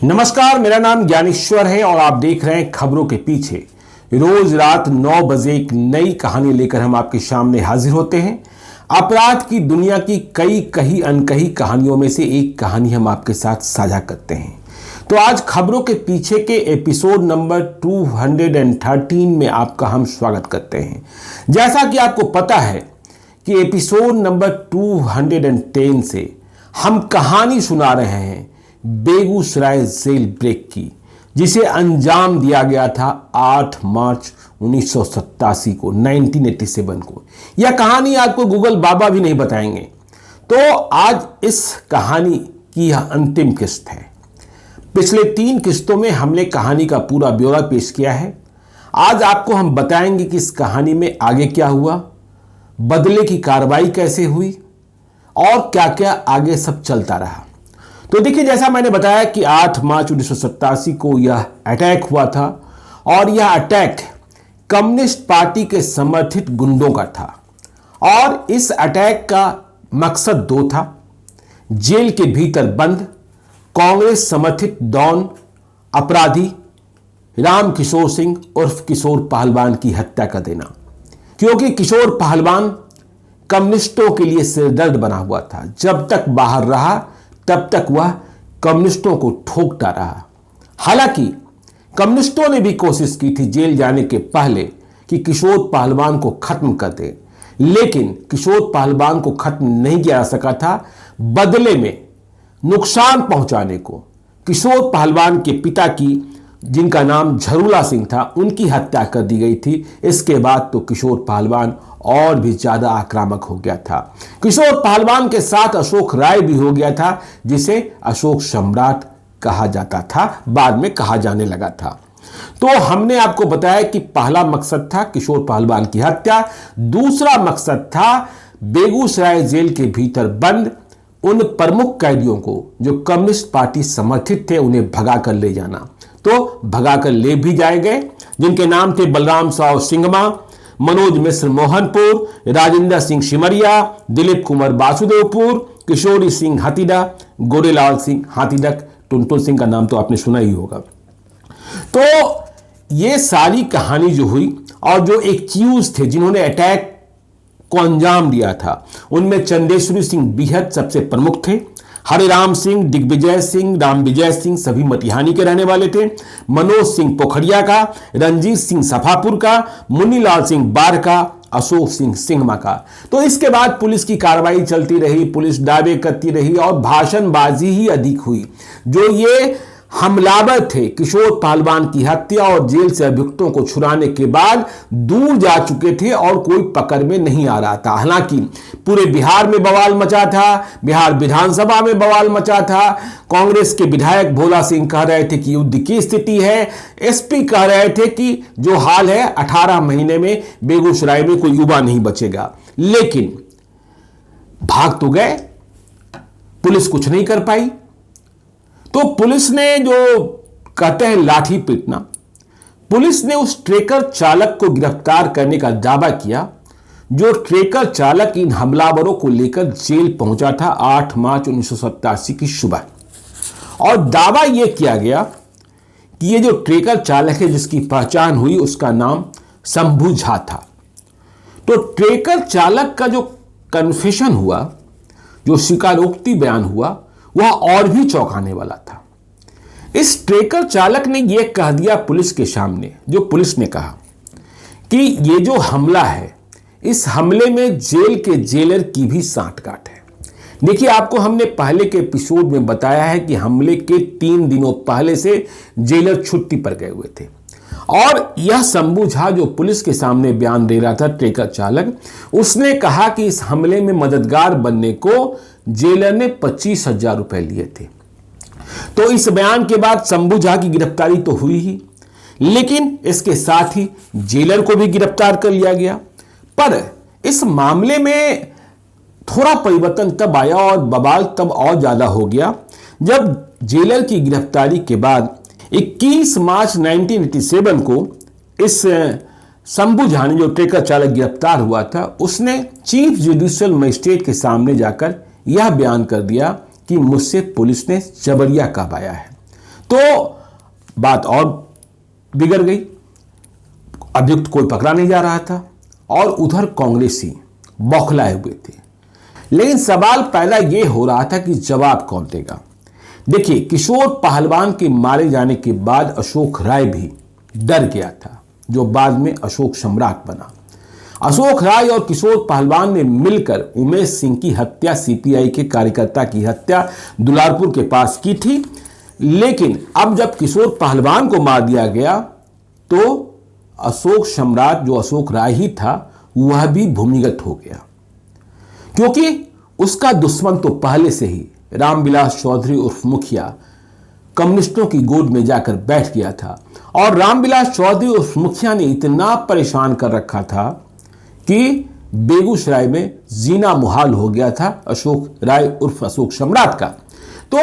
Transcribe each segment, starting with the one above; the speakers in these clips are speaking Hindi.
नमस्कार, मेरा नाम ज्ञानेश्वर है और आप देख रहे हैं खबरों के पीछे। रोज रात 9 बजे एक नई कहानी लेकर हम आपके सामने हाजिर होते हैं। अपराध की दुनिया की कई कही अनकही कहानियों में से एक कहानी हम आपके साथ साझा करते हैं। तो आज खबरों के पीछे के एपिसोड नंबर 213 में आपका हम स्वागत करते हैं। जैसा कि आपको पता है कि एपिसोड नंबर 210 से हम कहानी सुना रहे हैं बेगूसराय जेल ब्रेक की, जिसे अंजाम दिया गया था 8 मार्च 1987 को 1987 को। यह कहानी आपको गूगल बाबा भी नहीं बताएंगे। तो आज इस कहानी की यह अंतिम किस्त है। पिछले 3 किस्तों में हमने कहानी का पूरा ब्यौरा पेश किया है। आज आपको हम बताएंगे कि इस कहानी में आगे क्या हुआ, बदले की कार्रवाई कैसे हुई और क्या क्या आगे सब चलता रहा। तो देखिए, जैसा मैंने बताया कि 8 मार्च 1987 को यह अटैक हुआ था और यह अटैक कम्युनिस्ट पार्टी के समर्थित गुंडों का था और इस अटैक का मकसद 2 था। जेल के भीतर बंद कांग्रेस समर्थित डॉन अपराधी राम किशोर सिंह उर्फ किशोर पहलवान की हत्या कर देना, क्योंकि किशोर पहलवान कम्युनिस्टों के लिए सिरदर्द बना हुआ था। जब तक बाहर रहा तब तक वह कम्युनिस्टों को ठोकता रहा। हालांकि कम्युनिस्टों ने भी कोशिश की थी जेल जाने के पहले कि किशोर पहलवान को खत्म कर दे, लेकिन किशोर पहलवान को खत्म नहीं किया जा सका था। बदले में नुकसान पहुंचाने को किशोर पहलवान के पिता की, जिनका नाम झरूला सिंह था, उनकी हत्या कर दी गई थी। इसके बाद तो किशोर पहलवान और भी ज्यादा आक्रामक हो गया था। किशोर पहलवान के साथ अशोक राय भी हो गया था, जिसे अशोक सम्राट कहा जाता था, बाद में कहा जाने लगा था। तो हमने आपको बताया कि पहला मकसद था किशोर पहलवान की हत्या, दूसरा मकसद था बेगूसराय जेल के भीतर बंद उन प्रमुख कैदियों को जो कम्युनिस्ट पार्टी समर्थित थे, उन्हें भगा कर ले जाना। तो भगा कर ले भी जाए गए, जिनके नाम थे बलराम साव सिंघमा, मनोज मिश्र मोहनपुर, राजेंद्र सिंह सिमरिया, दिलीप कुमार वासुदेवपुर, किशोरी सिंह हाथीदा, गोरेलाल सिंह हाथीदक, टुनटुन सिंह का नाम तो आपने सुना ही होगा। तो ये सारी कहानी जो हुई और जो एक्यूज थे जिन्होंने अटैक को अंजाम दिया था, उनमें चंदेश्वरी सिंह बिहत सबसे प्रमुख थे। हरिराम सिंह, दिग्विजय सिंह, राम विजय सिंह सभी मटिहानी के रहने वाले थे। मनोज सिंह पोखरिया का, रंजीत सिंह सफापुर का, मुन्नीलाल सिंह बार का, अशोक सिंह सिंघमा का। तो इसके बाद पुलिस की कार्रवाई चलती रही, पुलिस दावे करती रही और भाषणबाजी ही अधिक हुई। जो ये हमलावर थे किशोर पहलवान की हत्या और जेल से अभियुक्तों को छुड़ाने के बाद दूर जा चुके थे और कोई पकड़ में नहीं आ रहा था। हालांकि पूरे बिहार में बवाल मचा था, बिहार विधानसभा में बवाल मचा था। कांग्रेस के विधायक भोला सिंह कह रहे थे कि युद्ध की स्थिति है। एसपी कह रहे थे कि जो हाल है 18 महीने में बेगूसराय में कोई युवा नहीं बचेगा। लेकिन भाग तो गए, पुलिस कुछ नहीं कर पाई। तो पुलिस ने, जो कहते हैं लाठी पीटना, पुलिस ने उस ट्रेकर चालक को गिरफ्तार करने का दावा किया, जो ट्रेकर चालक इन हमलावरों को लेकर जेल पहुंचा था 8 मार्च 1987 की सुबह। और दावा यह किया गया कि ये जो ट्रेकर चालक है जिसकी पहचान हुई, उसका नाम शंभू झा था। तो ट्रेकर चालक का जो कन्फेशन हुआ, जो स्वीकारोक्ति बयान हुआ, वह और भी चौंकाने वाला था। इस ट्रेकर चालक ने यह कह दिया पुलिस के सामने, जो पुलिस ने कहा कि ये जो हमला है, इस हमले में जेल के जेलर की भी सांठगांठ है। देखिए, आपको हमने पहले के एपिसोड में बताया है कि हमले के 3 दिनों पहले से जेलर छुट्टी पर गए हुए थे और यह शंभू झा जो पुलिस के सामने बयान दे रहा था, ट्रेकर चालक, उसने कहा कि इस हमले में मददगार बनने को जेलर ने 25,000 रुपए लिए थे। तो इस बयान के बाद शंभू झा की गिरफ्तारी तो हुई ही, लेकिन इसके साथ ही जेलर को भी गिरफ्तार कर लिया गया। पर इस मामले में थोड़ा परिवर्तन तब आया और बवाल तब और ज्यादा हो गया जब जेलर की गिरफ्तारी के बाद 21 मार्च 1987 को इस शंभू झा ने, जो ट्रेकर चालक गिरफ्तार हुआ था, उसने चीफ जुडिशियल मजिस्ट्रेट के सामने जाकर यह बयान कर दिया कि मुझसे पुलिस ने जबरिया करवाया है। तो बात और बिगड़ गई। अभियुक्त कोई पकड़ा नहीं जा रहा था और उधर कांग्रेसी बौखलाए हुए थे। लेकिन सवाल पहला यह हो रहा था कि जवाब कौन देगा। देखिए, किशोर पहलवान के मारे जाने के बाद अशोक राय भी डर गया था, जो बाद में अशोक सम्राट बना। अशोक राय और किशोर पहलवान ने मिलकर उमेश सिंह की हत्या, सीपीआई के कार्यकर्ता की हत्या दुलारपुर के पास की थी। लेकिन अब जब किशोर पहलवान को मार दिया गया तो अशोक सम्राट, जो अशोक राय ही था, वह भी भूमिगत हो गया, क्योंकि उसका दुश्मन तो पहले से ही रामविलास चौधरी उर्फ मुखिया कम्युनिस्टों की गोद में जाकर बैठ गया था। और रामविलास चौधरी उर्फ मुखिया ने इतना परेशान कर रखा था कि बेगूसराय में जीना मुहाल हो गया था अशोक राय उर्फ अशोक सम्राट का। तो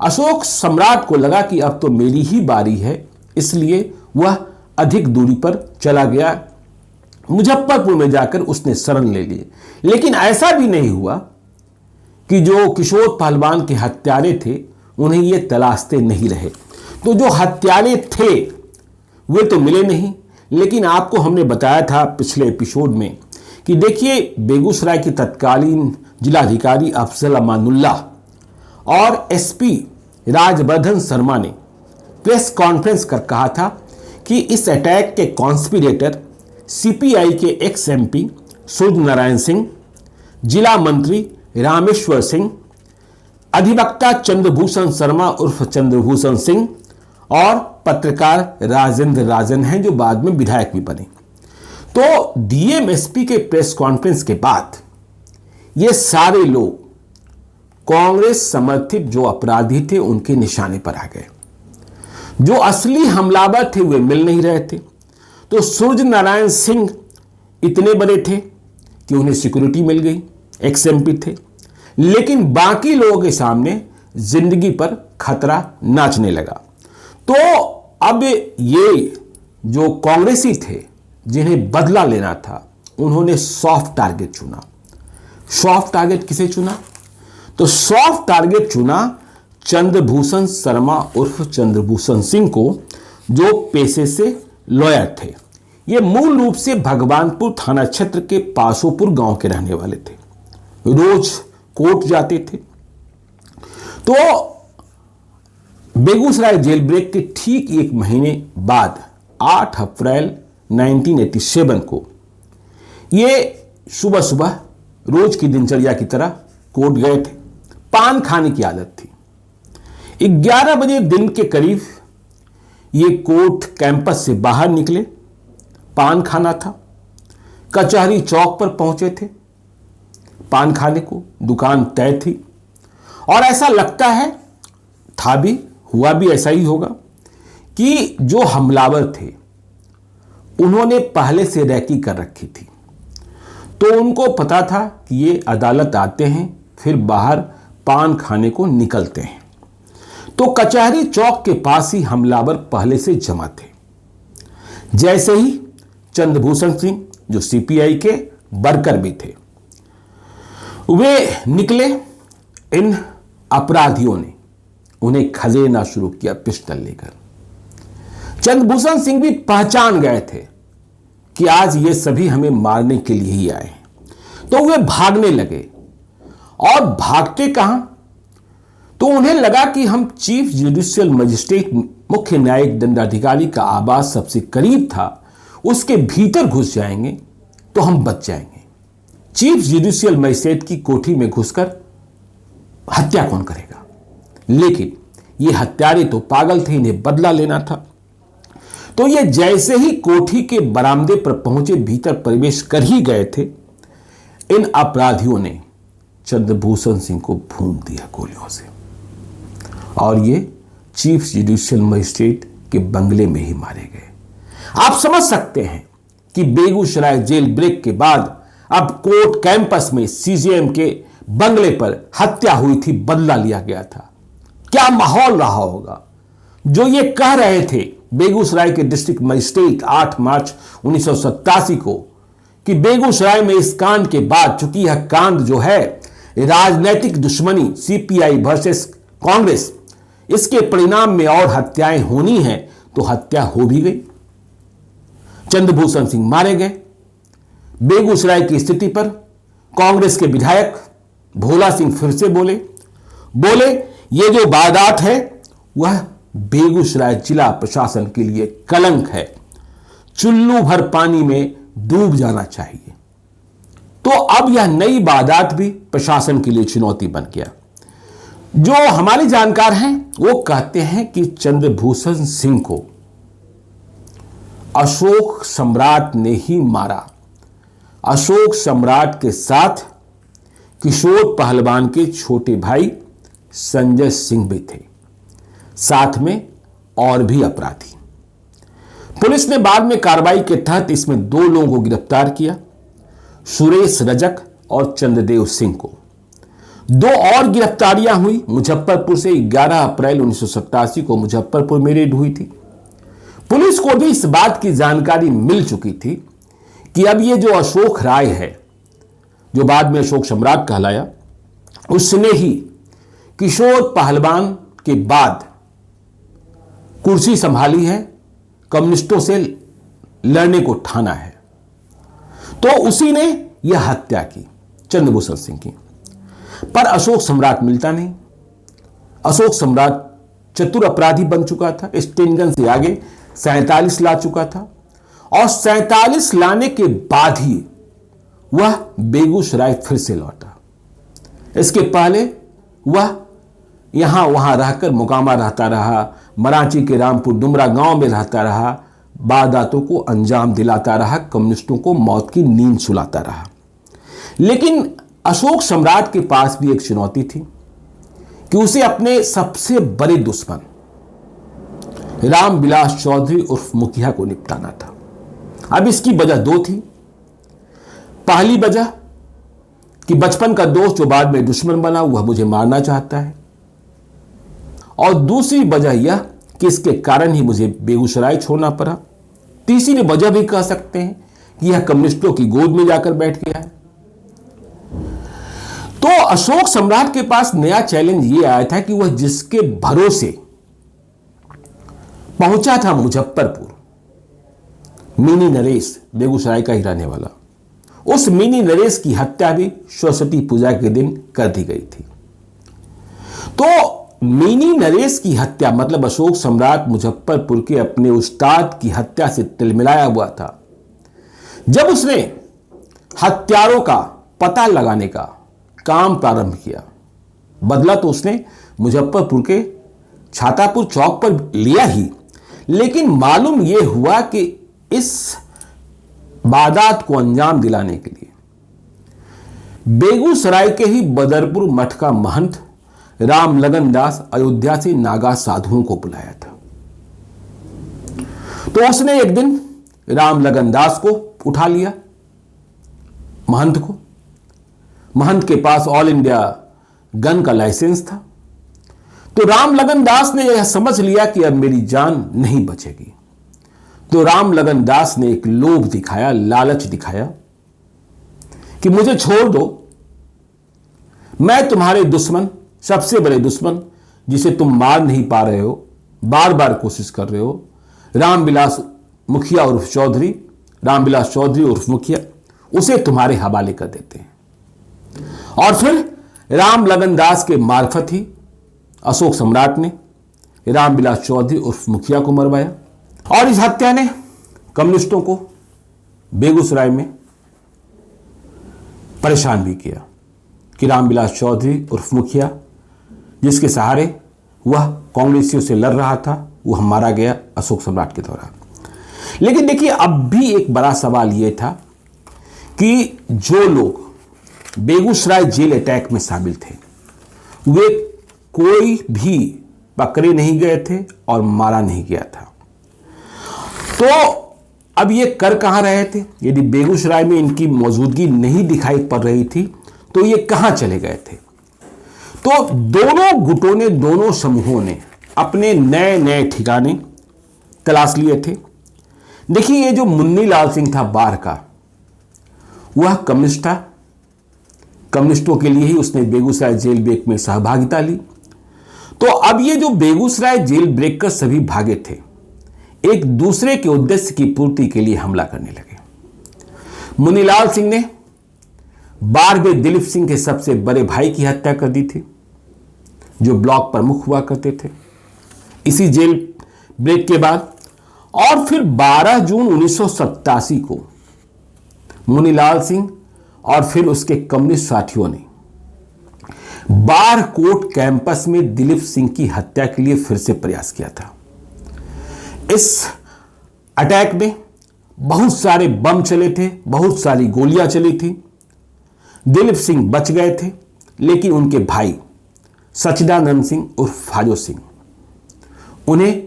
अशोक सम्राट को लगा कि अब तो मेरी ही बारी है, इसलिए वह अधिक दूरी पर चला गया। मुजफ्फरपुर में जाकर उसने शरण ले ली। लेकिन ऐसा भी नहीं हुआ कि जो किशोर पहलवान के हत्यारे थे उन्हें ये तलाशते नहीं रहे। तो जो हत्यारे थे वे तो मिले नहीं। लेकिन आपको हमने बताया था पिछले एपिसोड में कि देखिए, बेगूसराय के तत्कालीन जिलाधिकारी अफजल अमानुल्लाह और एसपी राजवर्धन शर्मा ने प्रेस कॉन्फ्रेंस कर कहा था कि इस अटैक के कॉन्स्पिरेटर सीपीआई के एक्स एमपी सूर्य नारायण सिंह, जिला मंत्री रामेश्वर सिंह, अधिवक्ता चंद्रभूषण शर्मा उर्फ चंद्रभूषण सिंह और पत्रकार राजेंद्र राजन हैं, जो बाद में विधायक भी बने। तो डीएमएसपी के प्रेस कॉन्फ्रेंस के बाद ये सारे लोग कांग्रेस समर्थित जो अपराधी थे उनके निशाने पर आ गए। जो असली हमलावर थे वे मिल नहीं रहे थे। तो सूर्य नारायण सिंह इतने बड़े थे कि उन्हें सिक्योरिटी मिल गई, एक्स एमपी थे, लेकिन बाकी लोगों के सामने जिंदगी पर खतरा नाचने लगा। तो अब ये जो कांग्रेसी थे जिन्हें बदला लेना था, उन्होंने सॉफ्ट टारगेट चुना। सॉफ्ट टारगेट किसे चुना? तो सॉफ्ट टारगेट चुना चंद्रभूषण शर्मा उर्फ चंद्रभूषण सिंह को, जो पेशे से लॉयर थे। ये मूल रूप से भगवानपुर थाना क्षेत्र के पासोपुर गांव के रहने वाले थे। रोज कोर्ट जाते थे। तो बेगूसराय जेल ब्रेक के ठीक एक महीने बाद 8 अप्रैल 1987 को ये सुबह सुबह रोज की दिनचर्या की तरह कोर्ट गए थे। पान खाने की आदत थी। 11 बजे दिन के करीब ये कोर्ट कैंपस से बाहर निकले। पान खाना था। कचहरी चौक पर पहुंचे थे पान खाने को। दुकान तय थी और ऐसा लगता है था भी, हुआ भी ऐसा ही होगा कि जो हमलावर थे उन्होंने पहले से रैकी कर रखी थी। तो उनको पता था कि ये अदालत आते हैं फिर बाहर पान खाने को निकलते हैं। तो कचहरी चौक के पास ही हमलावर पहले से जमा थे। जैसे ही चंद्रभूषण सिंह, जो सीपीआई के वर्कर भी थे, वे निकले, इन अपराधियों ने उन्हें खदेड़ना शुरू किया पिस्टल लेकर। चंद्रभूषण सिंह भी पहचान गए थे कि आज ये सभी हमें मारने के लिए ही आए हैं। तो वे भागने लगे। और भागते कहां? तो उन्हें लगा कि हम चीफ जुडिशियल मजिस्ट्रेट, मुख्य न्यायिक दंडाधिकारी का आवास सबसे करीब था, उसके भीतर घुस जाएंगे तो हम बच जाएंगे। चीफ जुडिशियल मजिस्ट्रेट की कोठी में घुसकर हत्या कौन करेगा? लेकिन ये हत्यारे तो पागल थे, इन्हें बदला लेना था। तो ये जैसे ही कोठी के बरामदे पर पहुंचे, भीतर प्रवेश कर ही गए थे, इन अपराधियों ने चंद्रभूषण सिंह को भून दिया गोलियों से और ये चीफ जुडिशियल मजिस्ट्रेट के बंगले में ही मारे गए। आप समझ सकते हैं कि बेगूसराय जेल ब्रेक के बाद अब कोर्ट कैंपस में सीजेएम के बंगले पर हत्या हुई थी, बदला लिया गया था। क्या माहौल रहा होगा। जो ये कह रहे थे बेगूसराय के डिस्ट्रिक्ट मजिस्ट्रेट 8 मार्च 1987 को कि बेगूसराय में इस कांड के बाद, चूंकि यह कांड जो है राजनीतिक दुश्मनी, सीपीआई वर्सेस कांग्रेस, इसके परिणाम में और हत्याएं होनी हैं तो हत्या हो भी गई। चंद्रभूषण सिंह मारे गए। बेगूसराय की स्थिति पर कांग्रेस के विधायक भोला सिंह फिर से बोले ये जो वारदात है वह बेगूसराय जिला प्रशासन के लिए कलंक है, चुल्लू भर पानी में डूब जाना चाहिए। तो अब यह नई वारदात भी प्रशासन के लिए चुनौती बन गया। जो हमारे जानकार हैं वो कहते हैं कि चंद्रभूषण सिंह को अशोक सम्राट ने ही मारा। अशोक सम्राट के साथ किशोर पहलवान के छोटे भाई संजय सिंह भी थे, साथ में और भी अपराधी। पुलिस ने बाद में कार्रवाई के तहत इसमें 2 लोगों को गिरफ्तार किया, सुरेश रजक और चंद्रदेव सिंह को। 2 और गिरफ्तारियां हुई मुजफ्फरपुर से। 11 अप्रैल 1987 को मुजफ्फरपुर में रेड हुई थी। पुलिस को भी इस बात की जानकारी मिल चुकी थी कि अब ये जो अशोक राय है, जो बाद में अशोक सम्राट कहलाया, उसने ही किशोर पहलवान के बाद कुर्सी संभाली है, कम्युनिस्टों से लड़ने को ठाना है। तो उसी ने यह हत्या की चंद्रभूषण सिंह की। पर अशोक सम्राट मिलता नहीं। अशोक सम्राट चतुर अपराधी बन चुका था। स्टेनगन से आगे 47 ला चुका था और 47 लाने के बाद ही वह बेगूसराय फिर से लौटा। इसके पहले वह यहां वहां रहकर मुकामा रहता रहा, मराठी के रामपुर डुमरा गांव में रहता रहा, वारदातों को अंजाम दिलाता रहा, कम्युनिस्टों को मौत की नींद सुलाता रहा। लेकिन अशोक सम्राट के पास भी एक चुनौती थी कि उसे अपने सबसे बड़े दुश्मन रामविलास चौधरी उर्फ मुखिया को निपटाना था। अब इसकी वजह 2 थी। पहली वजह कि बचपन का दोस्त जो बाद में दुश्मन बना वह मुझे मारना चाहता है, और दूसरी वजह यह कि इसके कारण ही मुझे बेगूसराय छोड़ना पड़ा। तीसरी वजह भी कह सकते हैं कि यह कम्युनिस्टों की गोद में जाकर बैठ गया है। तो अशोक सम्राट के पास नया चैलेंज यह आया था कि वह जिसके भरोसे पहुंचा था मुजफ्फरपुर, मिनी नरेश, बेगूसराय का ही रहने वाला, उस मिनी नरेश की हत्या भी सरस्वती पूजा के दिन कर दी गई थी। तो मिनी नरेश की हत्या मतलब अशोक सम्राट मुजफ्फरपुर के अपने उस्ताद की हत्या से तिलमिलाया हुआ था। जब उसने हत्यारों का पता लगाने का काम प्रारंभ किया, बदला तो उसने मुजफ्फरपुर के छातापुर चौक पर लिया ही, लेकिन मालूम यह हुआ कि इस वारदात को अंजाम दिलाने के लिए बेगूसराय के ही बदरपुर मठ का महंत रामलगन दास अयोध्या से नागा साधुओं को बुलाया था। तो उसने एक दिन रामलगन दास को उठा लिया, महंत को। महंत के पास ऑल इंडिया गन का लाइसेंस था। तो रामलगन दास ने यह समझ लिया कि अब मेरी जान नहीं बचेगी। तो रामलगन दास ने एक लोभ दिखाया, लालच दिखाया कि मुझे छोड़ दो, मैं तुम्हारे दुश्मन, सबसे बड़े दुश्मन जिसे तुम मार नहीं पा रहे हो, बार बार कोशिश कर रहे हो, रामविलास मुखिया उर्फ चौधरी, रामविलास चौधरी उर्फ मुखिया, उसे तुम्हारे हवाले कर देते हैं। और फिर रामलगन दास के मार्फत ही अशोक सम्राट ने रामविलास चौधरी उर्फ मुखिया को मरवाया। और इस हत्या ने कम्युनिस्टों को बेगूसराय में परेशान भी किया कि रामविलास चौधरी उर्फ मुखिया, जिसके सहारे वह कांग्रेसियों से लड़ रहा था, वह मारा गया अशोक सम्राट के दौरान। लेकिन देखिए, अब भी एक बड़ा सवाल यह था कि जो लोग बेगूसराय जेल अटैक में शामिल थे वे कोई भी पकड़े नहीं गए थे और मारा नहीं गया था। तो अब ये कर कहां रहे थे? यदि बेगूसराय में इनकी मौजूदगी नहीं दिखाई पड़ रही थी तो ये कहां चले गए थे? तो दोनों गुटों ने, दोनों समूहों ने अपने नए नए ठिकाने तलाश लिए थे। देखिए, ये जो मुन्नी लाल सिंह था बार का, वह कम्युनिस्ट था। कम्युनिस्टों के लिए ही उसने बेगूसराय जेल ब्रेक में सहभागिता ली। तो अब ये जो बेगूसराय जेल ब्रेक कर सभी भागे थे, एक दूसरे के उद्देश्य की पूर्ति के लिए हमला करने लगे। मुनीलाल सिंह ने बारहवें दिलीप सिंह के सबसे बड़े भाई की हत्या कर दी थी, जो ब्लॉक प्रमुख हुआ करते थे इसी जेल ब्रेक के बाद। और फिर 12 जून 1987 को मुनीलाल सिंह और फिर उसके कम्युनिस्ट साथियों ने बार कोट कैंपस में दिलीप सिंह की हत्या के लिए फिर से प्रयास किया था। इस अटैक में बहुत सारे बम चले थे, बहुत सारी गोलियां चली थी। दिलीप सिंह बच गए थे, लेकिन उनके भाई सच्चिदानंद सिंह उर्फ फाजो सिंह, उन्हें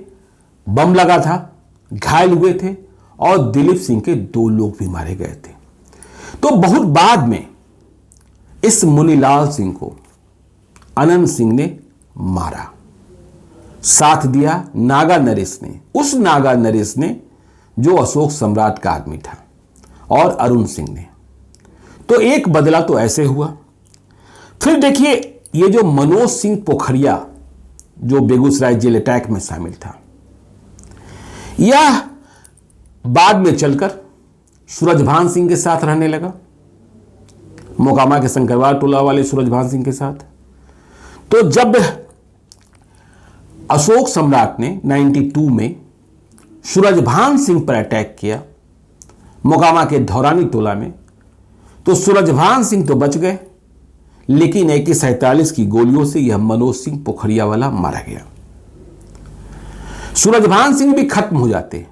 बम लगा था, घायल हुए थे और दिलीप सिंह के 2 लोग भी मारे गए थे। तो बहुत बाद में इस मुनीलाल सिंह को अनंत सिंह ने मारा, साथ दिया नागा नरेश ने, उस नागा नरेश ने जो अशोक सम्राट का आदमी था, और अरुण सिंह ने। तो एक बदला तो ऐसे हुआ। फिर देखिए, ये जो मनोज सिंह पोखरिया जो बेगूसराय जेल अटैक में शामिल था, यह बाद में चलकर सूरजभान सिंह के साथ रहने लगा, मोकामा के शंकरवार टोला वाले सूरजभान सिंह के साथ। तो जब अशोक सम्राट ने 92 में सूरजभान सिंह पर अटैक किया मोकामा के धौरानी टोला में, तो सूरजभान सिंह तो बच गए, लेकिन AK-47 की गोलियों से यह मनोज सिंह पोखरिया वाला मारा गया। सूरजभान सिंह भी खत्म हो जाते,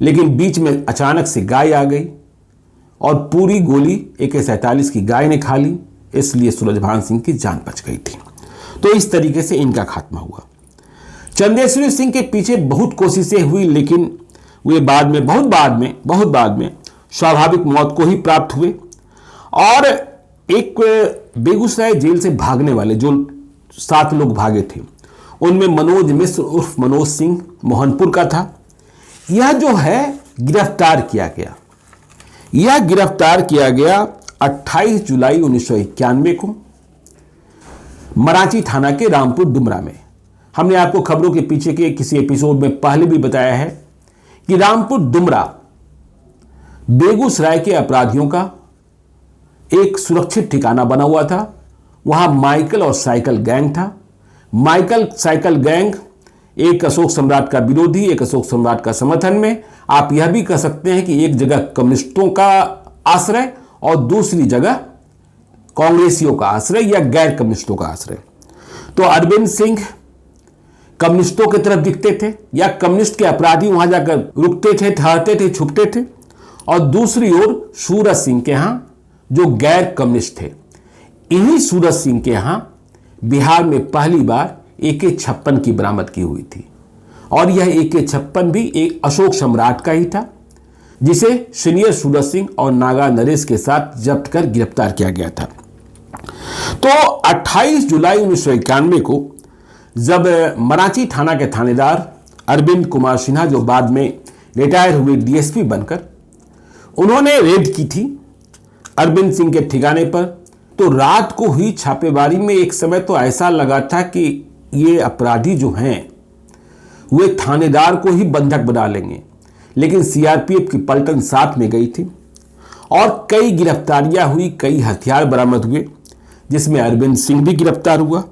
लेकिन बीच में अचानक से गाय आ गई और पूरी गोली AK-47 की गाय ने खा ली, इसलिए सूरजभान सिंह की जान बच गई थी। तो इस तरीके से इनका खात्मा हुआ। चंदेश्वरी सिंह के पीछे बहुत कोशिशें हुई, लेकिन वे बहुत बाद में स्वाभाविक मौत को ही प्राप्त हुए। और एक बेगूसराय जेल से भागने वाले जो 7 लोग भागे थे, उनमें मनोज मिश्र उर्फ मनोज सिंह मोहनपुर का था। यह जो है गिरफ्तार किया गया 28 जुलाई 1991 को मराठी थाना के रामपुर डुमरा में। हमने आपको खबरों के पीछे के किसी एपिसोड में पहले भी बताया है कि रामपुर डुमरा बेगूसराय के अपराधियों का एक सुरक्षित ठिकाना बना हुआ था। वहां माइकल और साइकिल गैंग था। माइकल साइकिल गैंग एक अशोक सम्राट का विरोधी, एक अशोक सम्राट का समर्थन में, आप यह भी कह सकते हैं कि एक जगह कम्युनिस्टों का आश्रय और दूसरी जगह कांग्रेसियों का आश्रय या गैर कम्युनिस्टों का आश्रय। तो अरविंद सिंह कम्युनिस्टों की तरफ दिखते थे, या कम्युनिस्ट के अपराधी वहां जाकर रुकते थे, ठहरते थे, छुपते थे। और दूसरी ओर सूरज सिंह के यहां जो गैर कम्युनिस्ट थे। इन्हीं सूरज सिंह के यहां बिहार में पहली बार AK-56 की बरामदगी हुई थी, और यह AK-56 भी एक अशोक सम्राट का ही था, जिसे सीनियर सूरज सिंह और नागा नरेश के साथ जब्त कर गिरफ्तार किया गया था। तो 28 जुलाई 1991 को जब मराठी थाना के थानेदार अरविंद कुमार सिन्हा, जो बाद में रिटायर हुए DSP बनकर, उन्होंने रेड की थी अरविंद सिंह के ठिकाने पर, तो रात को हुई छापेमारी में एक समय तो ऐसा लगा था कि ये अपराधी जो हैं वे थानेदार को ही बंधक बना लेंगे, लेकिन CRPF की पलटन साथ में गई थी और कई गिरफ्तारियां हुई, कई हथियार बरामद हुए, जिसमें अरविंद सिंह भी गिरफ्तार हुआ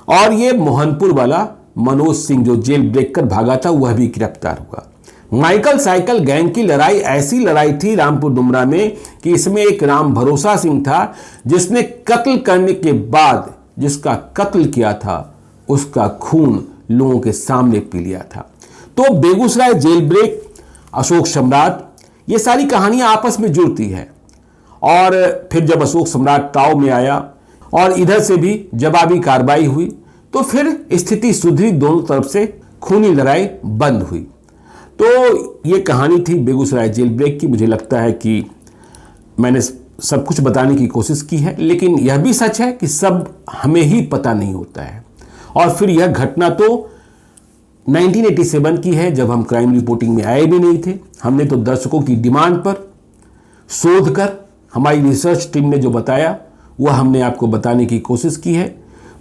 और ये मोहनपुर वाला मनोज सिंह जो जेल ब्रेक कर भागा था वह भी गिरफ्तार हुआ। माइकल साइकिल गैंग की लड़ाई ऐसी लड़ाई थी रामपुर डुमरा में कि इसमें एक राम भरोसा सिंह था, जिसने कत्ल करने के बाद जिसका कत्ल किया था उसका खून लोगों के सामने पी लिया था। तो बेगूसराय जेल ब्रेक, अशोक सम्राट, ये सारी कहानियां आपस में जुड़ती है। और फिर जब अशोक सम्राट ताव में आया और इधर से भी जवाबी कार्रवाई हुई, तो फिर स्थिति सुधरी, दोनों तरफ से खूनी लड़ाई बंद हुई। तो ये कहानी थी बेगूसराय जेल ब्रेक की। मुझे लगता है कि मैंने सब कुछ बताने की कोशिश की है, लेकिन यह भी सच है कि सब हमें ही पता नहीं होता है। और फिर यह घटना तो 1987 की है, जब हम क्राइम रिपोर्टिंग में आए भी नहीं थे। हमने तो दर्शकों की डिमांड पर शोध कर हमारी रिसर्च टीम ने जो बताया वह हमने आपको बताने की कोशिश की है।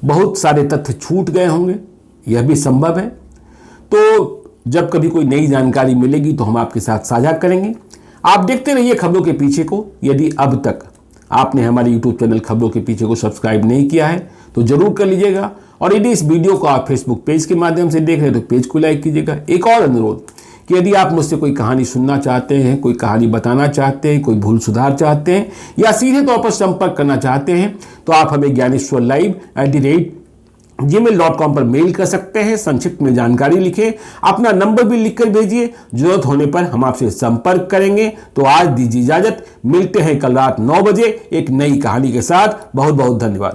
बहुत सारे तथ्य छूट गए होंगे, यह भी संभव है। तो जब कभी कोई नई जानकारी मिलेगी तो हम आपके साथ साझा करेंगे। आप देखते रहिए खबरों के पीछे को। यदि अब तक आपने हमारे YouTube चैनल खबरों के पीछे को सब्सक्राइब नहीं किया है तो जरूर कर लीजिएगा, और यदि इस वीडियो को आप फेसबुक पेज के माध्यम से देख रहे हैं तो पेज को लाइक कीजिएगा। एक और अनुरोध कि यदि आप मुझसे कोई कहानी सुनना चाहते हैं, कोई कहानी बताना चाहते हैं, कोई भूल सुधार चाहते हैं या सीधे तौर पर संपर्क करना चाहते हैं तो आप हमें gyaneshwarlive@gmail.com पर मेल कर सकते हैं। संक्षिप्त में जानकारी लिखें, अपना नंबर भी लिखकर भेजिए, जरूरत होने पर हम आपसे संपर्क करेंगे। तो आज दीजिए इजाजत, मिलते हैं कल रात 9 बजे एक नई कहानी के साथ। बहुत बहुत धन्यवाद।